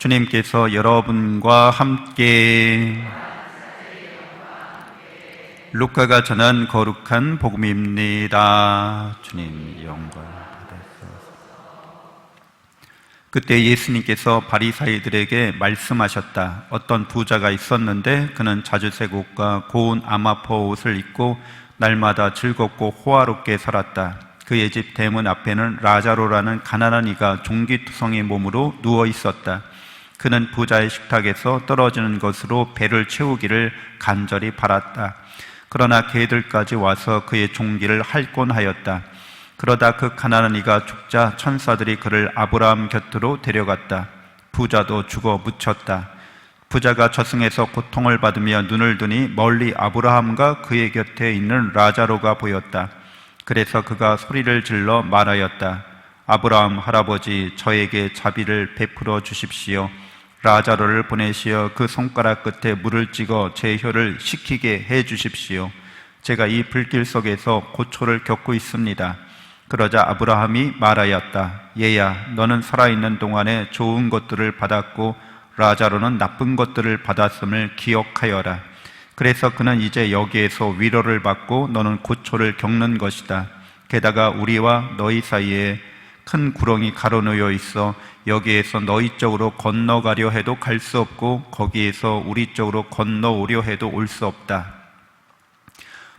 주님께서 여러분과 함께 루카가 전한 거룩한 복음입니다. 주님 영광 받으소서. 그때 예수님께서 바리사이들에게 말씀하셨다. 어떤 부자가 있었는데 그는 자주색 옷과 고운 아마포 옷을 입고 날마다 즐겁고 호화롭게 살았다. 그의 집 대문 앞에는 라자로라는 가난한 이가 종기투성이 몸으로 누워 있었다. 그는 부자의 식탁에서 떨어지는 것으로 배를 채우기를 간절히 바랐다. 그러나 개들까지 와서 그의 종기를 핥곤 하였다. 그러다 그 가난한 이가 죽자 천사들이 그를 아브라함 곁으로 데려갔다. 부자도 죽어 묻혔다. 부자가 저승에서 고통을 받으며 눈을 뜨니 멀리 아브라함과 그의 곁에 있는 라자로가 보였다. 그래서 그가 소리를 질러 말하였다. 아브라함 할아버지, 저에게 자비를 베풀어 주십시오. 라자로를 보내시어 그 손가락 끝에 물을 찍어 제 혀를 식히게 해 주십시오. 제가 이 불길 속에서 고초를 겪고 있습니다. 그러자 아브라함이 말하였다. 얘야, 너는 살아있는 동안에 좋은 것들을 받았고 라자로는 나쁜 것들을 받았음을 기억하여라. 그래서 그는 이제 여기에서 위로를 받고 너는 고초를 겪는 것이다. 게다가 우리와 너희 사이에 큰 구렁이 가로놓여 있어 여기에서 너희 쪽으로 건너가려 해도 갈 수 없고 거기에서 우리 쪽으로 건너오려 해도 올 수 없다.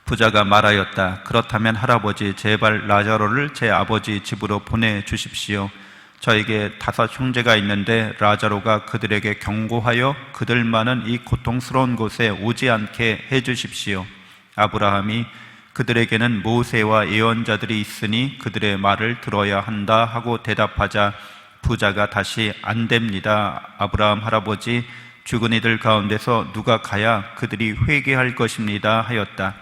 부자가 말하였다. 그렇다면 할아버지, 제발 라자로를 제 아버지 집으로 보내주십시오. 저에게 5 형제가 있는데 라자로가 그들에게 경고하여 그들만은 이 고통스러운 곳에 오지 않게 해주십시오. 아브라함이 그들에게는 모세와 예언자들이 있으니 그들의 말을 들어야 한다 하고 대답하자 부자가 다시 안 됩니다. 아브라함 할아버지, 죽은 이들 가운데서 누가 가야 그들이 회개할 것입니다 하였다.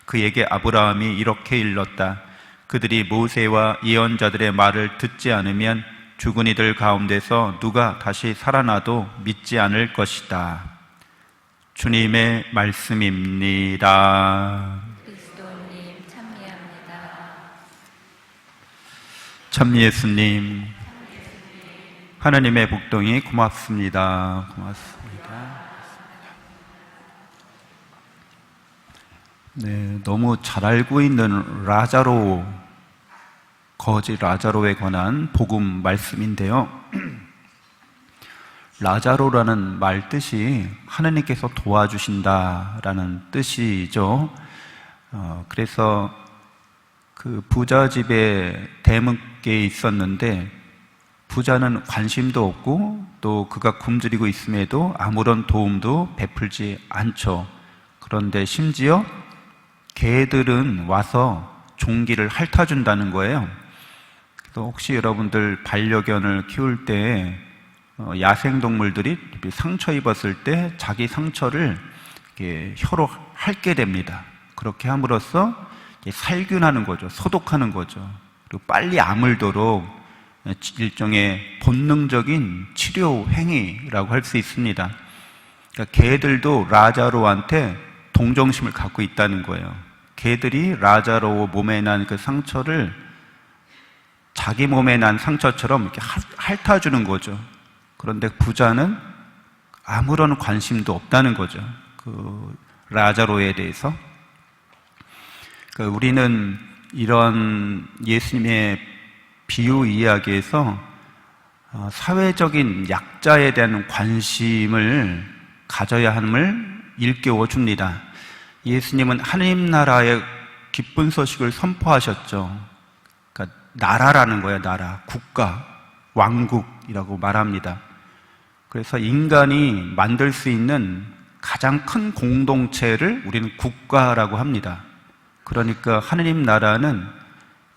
그에게 아브라함이 이렇게 일렀다. 그들이 모세와 예언자들의 말을 듣지 않으면 죽은 이들 가운데서 누가 다시 살아나도 믿지 않을 것이다. 주님의 말씀입니다. 그리스도님 참미합니다. 참 예수님, 하나님의 복동이 고맙습니다. 고맙습니다. 네, 너무 잘 알고 있는 라자로, 거지 라자로에 관한 복음 말씀인데요. 라자로라는 말 뜻이 하나님께서 도와주신다라는 뜻이죠. 그래서 그 부자 집에 대문께 있었는데 부자는 관심도 없고 또 그가 굶주리고 있음에도 아무런 도움도 베풀지 않죠. 그런데 심지어 개들은 와서 종기를 핥아준다는 거예요. 그래서 혹시 여러분들 반려견을 키울 때 야생동물들이 상처 입었을 때 자기 상처를 이렇게 혀로 핥게 됩니다. 그렇게 함으로써 살균하는 거죠. 소독하는 거죠. 그리고 빨리 아물도록 일종의 본능적인 치료 행위라고 할 수 있습니다. 그러니까 개들도 라자로한테 동정심을 갖고 있다는 거예요. 개들이 라자로 몸에 난 그 상처를 자기 몸에 난 상처처럼 이렇게 핥아주는 거죠. 그런데 부자는 아무런 관심도 없다는 거죠. 그 라자로에 대해서. 그러니까 우리는 이런 예수님의 비유 이야기에서 사회적인 약자에 대한 관심을 가져야 함을 일깨워 줍니다. 예수님은 하나님 나라의 기쁜 소식을 선포하셨죠. 그러니까 나라라는 거예요. 나라, 국가, 왕국이라고 말합니다. 그래서 인간이 만들 수 있는 가장 큰 공동체를 우리는 국가라고 합니다. 그러니까 하나님 나라는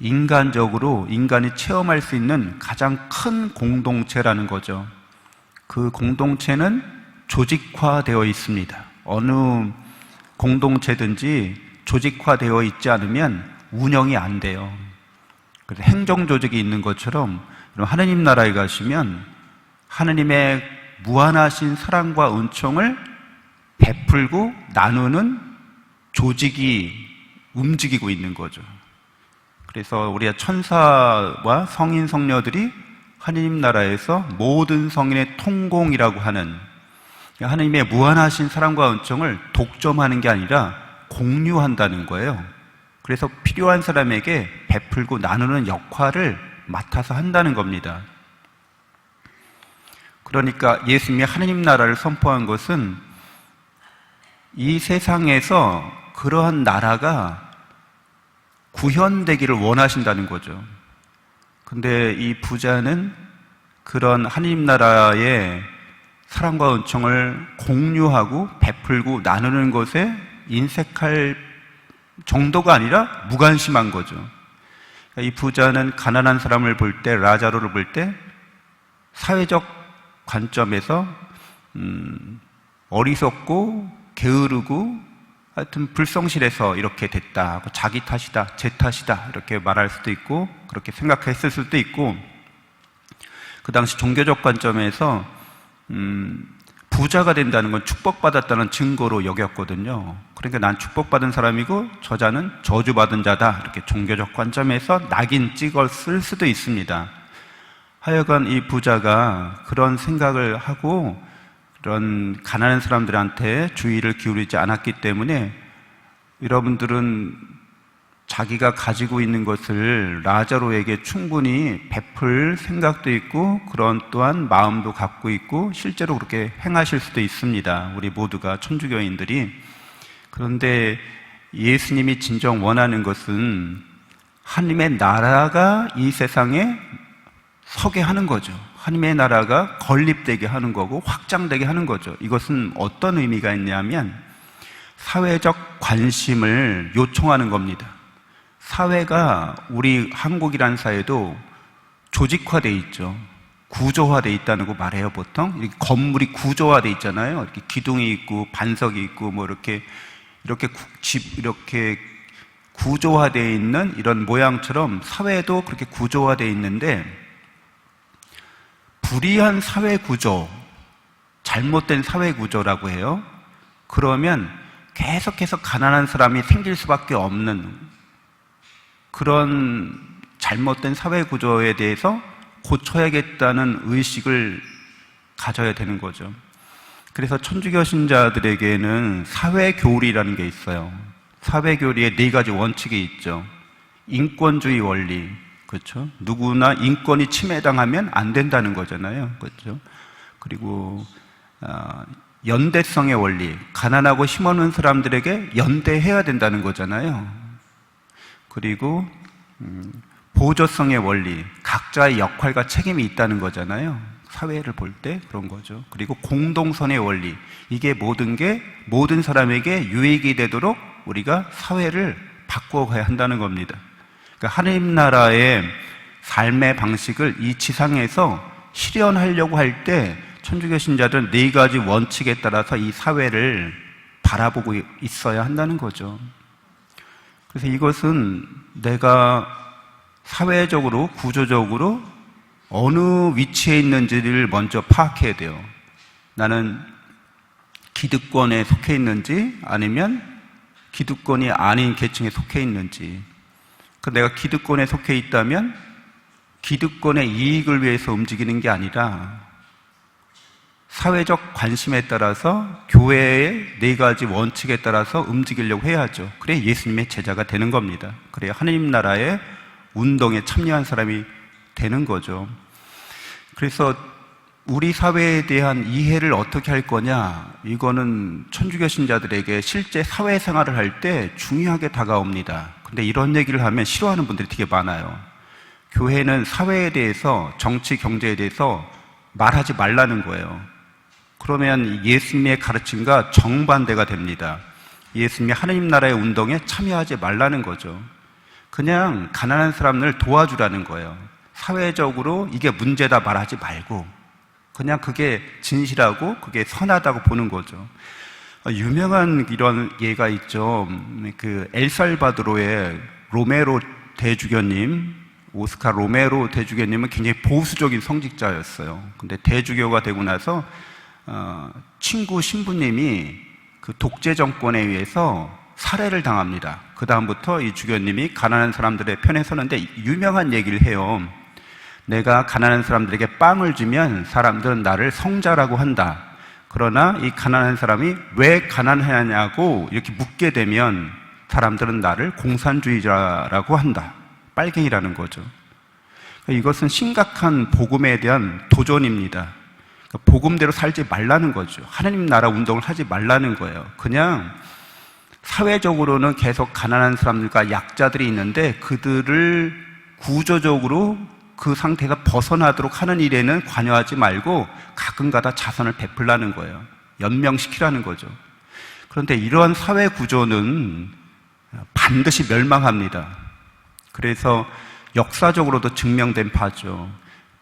인간적으로 인간이 체험할 수 있는 가장 큰 공동체라는 거죠. 그 공동체는 조직화되어 있습니다. 어느 공동체든지 조직화되어 있지 않으면 운영이 안 돼요. 그래서 행정조직이 있는 것처럼 하나님 나라에 가시면 하나님의 무한하신 사랑과 은총을 베풀고 나누는 조직이 움직이고 있는 거죠. 그래서 우리가 천사와 성인 성녀들이 하느님 나라에서 모든 성인의 통공이라고 하는, 하느님의 무한하신 사랑과 은총을 독점하는 게 아니라 공유한다는 거예요. 그래서 필요한 사람에게 베풀고 나누는 역할을 맡아서 한다는 겁니다. 그러니까 예수님이 하느님 나라를 선포한 것은 이 세상에서 그러한 나라가 구현되기를 원하신다는 거죠. 근데 이 부자는 그런 하느님 나라의 사랑과 은총을 공유하고 베풀고 나누는 것에 인색할 정도가 아니라 무관심한 거죠. 이 부자는 가난한 사람을 볼 때, 라자로를 볼 때 사회적 관점에서 어리석고 게으르고 하여튼 불성실해서 이렇게 됐다, 자기 탓이다, 제 탓이다 이렇게 말할 수도 있고 그렇게 생각했을 수도 있고, 그 당시 종교적 관점에서 부자가 된다는 건 축복받았다는 증거로 여겼거든요. 그러니까 난 축복받은 사람이고 저자는 저주받은 자다, 이렇게 종교적 관점에서 낙인 찍었을 수도 있습니다. 하여간 이 부자가 그런 생각을 하고 그런 가난한 사람들한테 주의를 기울이지 않았기 때문에 여러분들은 자기가 가지고 있는 것을 라자로에게 충분히 베풀 생각도 있고 그런 또한 마음도 갖고 있고 실제로 그렇게 행하실 수도 있습니다. 우리 모두가 천주교인들이. 그런데 예수님이 진정 원하는 것은 하나님의 나라가 이 세상에 서게 하는 거죠. 하나님의 나라가 건립되게 하는 거고 확장되게 하는 거죠. 이것은 어떤 의미가 있냐면 사회적 관심을 요청하는 겁니다. 사회가, 우리 한국이라는 사회도 조직화되어 있죠. 구조화되어 있다는 거 말해요, 보통. 이렇게 건물이 구조화되어 있잖아요. 이렇게 기둥이 있고 반석이 있고 뭐 이렇게 구조화되어 있는 이런 모양처럼 사회도 그렇게 구조화되어 있는데, 불이한 사회 구조, 잘못된 사회 구조라고 해요. 그러면 계속해서 가난한 사람이 생길 수밖에 없는 그런 잘못된 사회 구조에 대해서 고쳐야겠다는 의식을 가져야 되는 거죠. 그래서 천주교 신자들에게는 사회교리라는 게 있어요. 사회교리에 4가지 원칙이 있죠. 인권주의 원리, 그렇죠? 누구나 인권이 침해당하면 안 된다는 거잖아요, 그렇죠? 그리고 연대성의 원리, 가난하고 힘없는 사람들에게 연대해야 된다는 거잖아요. 그리고 보조성의 원리, 각자의 역할과 책임이 있다는 거잖아요. 사회를 볼 때 그런 거죠. 그리고 공동선의 원리, 이게 모든 게 모든 사람에게 유익이 되도록 우리가 사회를 바꿔가야 한다는 겁니다. 그러니까 하나님 나라의 삶의 방식을 이 지상에서 실현하려고 할 때 천주교 신자들은 4가지 원칙에 따라서 이 사회를 바라보고 있어야 한다는 거죠. 그래서 이것은 내가 사회적으로, 구조적으로 어느 위치에 있는지를 먼저 파악해야 돼요. 나는 기득권에 속해 있는지 아니면 기득권이 아닌 계층에 속해 있는지. 내가 기득권에 속해 있다면 기득권의 이익을 위해서 움직이는 게 아니라 사회적 관심에 따라서 교회의 4가지 원칙에 따라서 움직이려고 해야죠. 그래야 예수님의 제자가 되는 겁니다. 그래야 하나님 나라의 운동에 참여한 사람이 되는 거죠. 그래서 우리 사회에 대한 이해를 어떻게 할 거냐, 이거는 천주교 신자들에게 실제 사회생활을 할 때 중요하게 다가옵니다. 근데 이런 얘기를 하면 싫어하는 분들이 되게 많아요. 교회는 사회에 대해서, 정치, 경제에 대해서 말하지 말라는 거예요. 그러면 예수님의 가르침과 정반대가 됩니다. 예수님이 하나님 나라의 운동에 참여하지 말라는 거죠. 그냥 가난한 사람을 도와주라는 거예요. 사회적으로 이게 문제다 말하지 말고 그냥 그게 진실하고 그게 선하다고 보는 거죠. 유명한 이런 예가 있죠. 그 엘살바도르의 로메로 대주교님, 오스카 로메로 대주교님은 굉장히 보수적인 성직자였어요. 근데 대주교가 되고 나서 친구 신부님이 그 독재 정권에 의해서 살해를 당합니다. 그 다음부터 이 주교님이 가난한 사람들의 편에 서는데 유명한 얘기를 해요. 내가 가난한 사람들에게 빵을 주면 사람들은 나를 성자라고 한다. 그러나 이 가난한 사람이 왜 가난하냐고 이렇게 묻게 되면 사람들은 나를 공산주의자라고 한다. 빨갱이라는 거죠. 이것은 심각한 복음에 대한 도전입니다. 복음대로 살지 말라는 거죠. 하나님 나라 운동을 하지 말라는 거예요. 그냥 사회적으로는 계속 가난한 사람들과 약자들이 있는데 그들을 구조적으로 그 상태가 벗어나도록 하는 일에는 관여하지 말고 가끔가다 자선을 베풀라는 거예요. 연명시키라는 거죠. 그런데 이러한 사회 구조는 반드시 멸망합니다. 그래서 역사적으로도 증명된 바죠.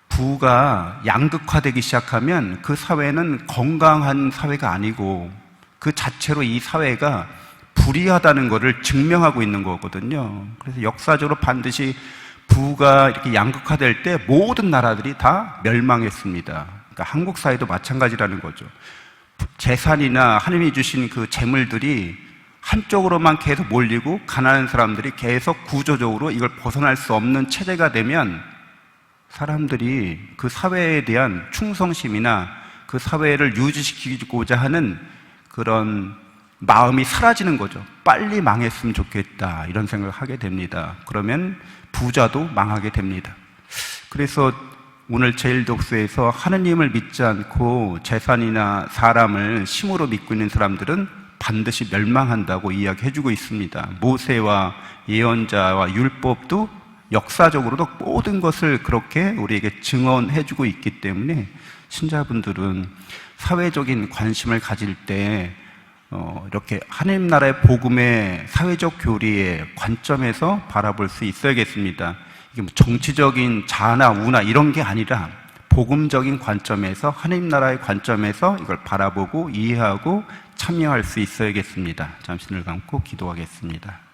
부가 양극화되기 시작하면 그 사회는 건강한 사회가 아니고 그 자체로 이 사회가 불의하다는 것을 증명하고 있는 거거든요. 그래서 역사적으로 반드시 부가 이렇게 양극화될 때 모든 나라들이 다 멸망했습니다. 그러니까 한국 사회도 마찬가지라는 거죠. 재산이나 하나님이 주신 그 재물들이 한쪽으로만 계속 몰리고 가난한 사람들이 계속 구조적으로 이걸 벗어날 수 없는 체제가 되면 사람들이 그 사회에 대한 충성심이나 그 사회를 유지시키고자 하는 그런 마음이 사라지는 거죠. 빨리 망했으면 좋겠다 이런 생각을 하게 됩니다. 그러면 부자도 망하게 됩니다. 그래서 오늘 제1독서에서 하느님을 믿지 않고 재산이나 사람을 심으로 믿고 있는 사람들은 반드시 멸망한다고 이야기해주고 있습니다. 모세와 예언자와 율법도 역사적으로도 모든 것을 그렇게 우리에게 증언해주고 있기 때문에 신자분들은 사회적인 관심을 가질 때 이렇게 하나님 나라의 복음의 사회적 교리의 관점에서 바라볼 수 있어야겠습니다. 이게 뭐 정치적인 자나 우나 이런 게 아니라 복음적인 관점에서 하나님 나라의 관점에서 이걸 바라보고 이해하고 참여할 수 있어야겠습니다. 잠시 눈을 감고 기도하겠습니다.